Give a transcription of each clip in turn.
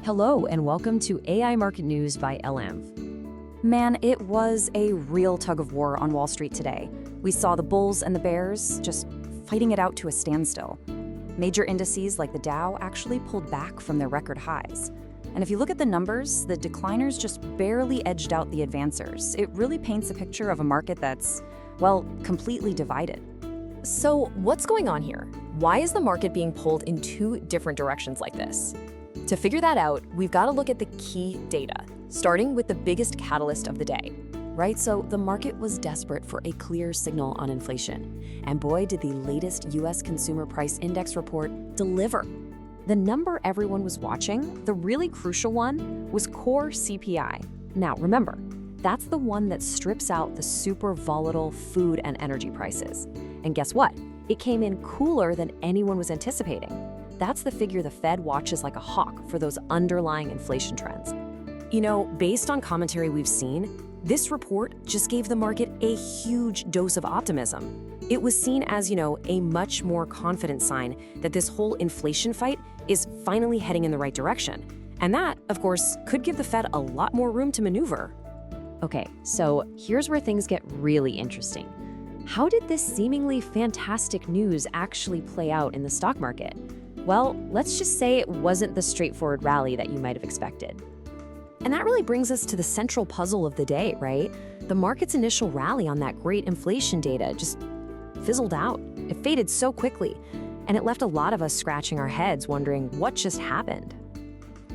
Hello and welcome to AI Market News by LM. Man, it was a real tug of war on Wall Street today. We saw the bulls and the bears just fighting it out to a standstill. Major indices like the Dow actually pulled back from their record highs. And if you look at the numbers, the decliners just barely edged out the advancers. It really paints a picture of a market that's, well, completely divided. So, what's going on here? Why is the market being pulled in two different directions like this? To figure that out, we've got to look at the key data, starting with the biggest catalyst of the day. Right, so the market was desperate for a clear signal on inflation. And boy, did the latest US Consumer Price Index report deliver. The number everyone was watching, the really crucial one, was core CPI. Now, remember, that's the one that strips out the super volatile food and energy prices. And guess what? It came in cooler than anyone was anticipating. That's the figure the Fed watches like a hawk for those underlying inflation trends. You know, based on commentary we've seen, this report just gave the market a huge dose of optimism. It was seen as, a much more confident sign that this whole inflation fight is finally heading in the right direction. And that, of course, could give the Fed a lot more room to maneuver. Okay, so here's where things get really interesting. How did this seemingly fantastic news actually play out in the stock market? Well, let's just say it wasn't the straightforward rally that you might have expected. And that really brings us to the central puzzle of the day, right? The market's initial rally on that great inflation data just fizzled out. It faded so quickly, and it left a lot of us scratching our heads wondering what just happened.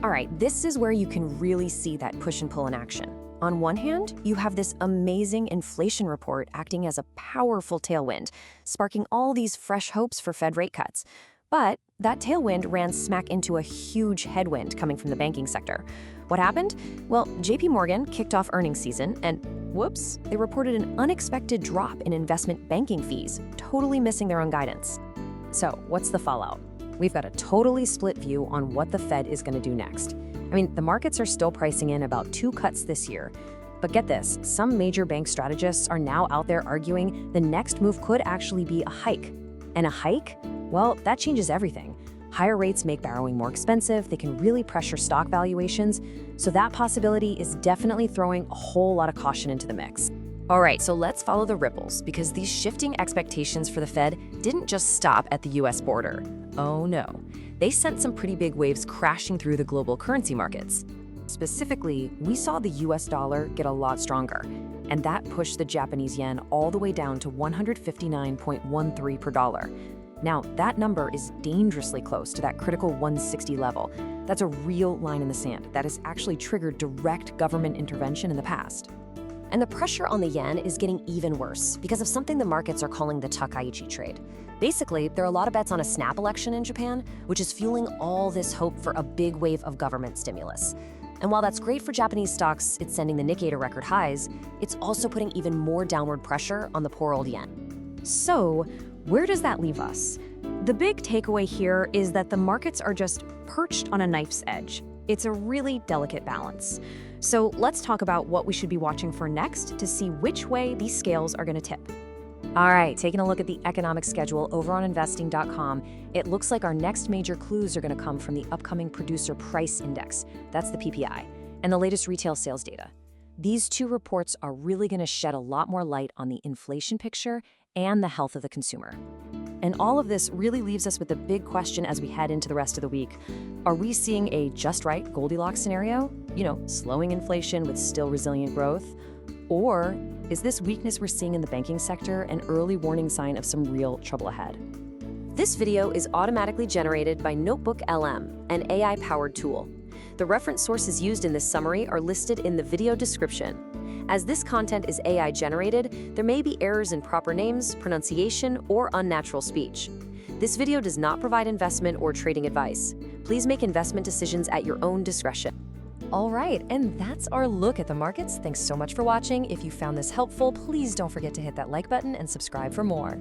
All right, this is where you can really see that push and pull in action. On one hand, you have this amazing inflation report acting as a powerful tailwind, sparking all these fresh hopes for Fed rate cuts. But that tailwind ran smack into a huge headwind coming from the banking sector. What happened? Well, JP Morgan kicked off earnings season and, whoops, they reported an unexpected drop in investment banking fees, totally missing their own guidance. So, what's the fallout? We've got a totally split view on what the Fed is going to do next. I mean, the markets are still pricing in about 2 cuts this year. But get this, some major bank strategists are now out there arguing the next move could actually be a hike. And a hike? Well, that changes everything. Higher rates make borrowing more expensive, they can really pressure stock valuations, so that possibility is definitely throwing a whole lot of caution into the mix. All right, so let's follow the ripples, because these shifting expectations for the Fed didn't just stop at the US border. Oh no, they sent some pretty big waves crashing through the global currency markets. Specifically, we saw the US dollar get a lot stronger, and that pushed the Japanese yen all the way down to 159.13 per dollar. Now, that number is dangerously close to that critical 160 level. That's a real line in the sand that has actually triggered direct government intervention in the past. And the pressure on the yen is getting even worse because of something the markets are calling the Takaichi trade. Basically, there are a lot of bets on a snap election in Japan, which is fueling all this hope for a big wave of government stimulus. And while that's great for Japanese stocks, it's sending the Nikkei to record highs, it's also putting even more downward pressure on the poor old yen. So, where does that leave us? The big takeaway here is that the markets are just perched on a knife's edge. It's a really delicate balance. So let's talk about what we should be watching for next to see which way these scales are going to tip. All right, taking a look at the economic schedule over on investing.com, it looks like our next major clues are going to come from the upcoming Producer Price Index, that's the PPI, and the latest retail sales data. These two reports are really going to shed a lot more light on the inflation picture and the health of the consumer. And all of this really leaves us with a big question as we head into the rest of the week. Are we seeing a just right Goldilocks scenario? Slowing inflation with still resilient growth? Or is this weakness we're seeing in the banking sector an early warning sign of some real trouble ahead? This video is automatically generated by NotebookLM, an AI-powered tool. The reference sources used in this summary are listed in the video description. As this content is AI generated, there may be errors in proper names, pronunciation, or unnatural speech. This video does not provide investment or trading advice. Please make investment decisions at your own discretion. All right, and that's our look at the markets. Thanks so much for watching. If you found this helpful, please don't forget to hit that like button and subscribe for more.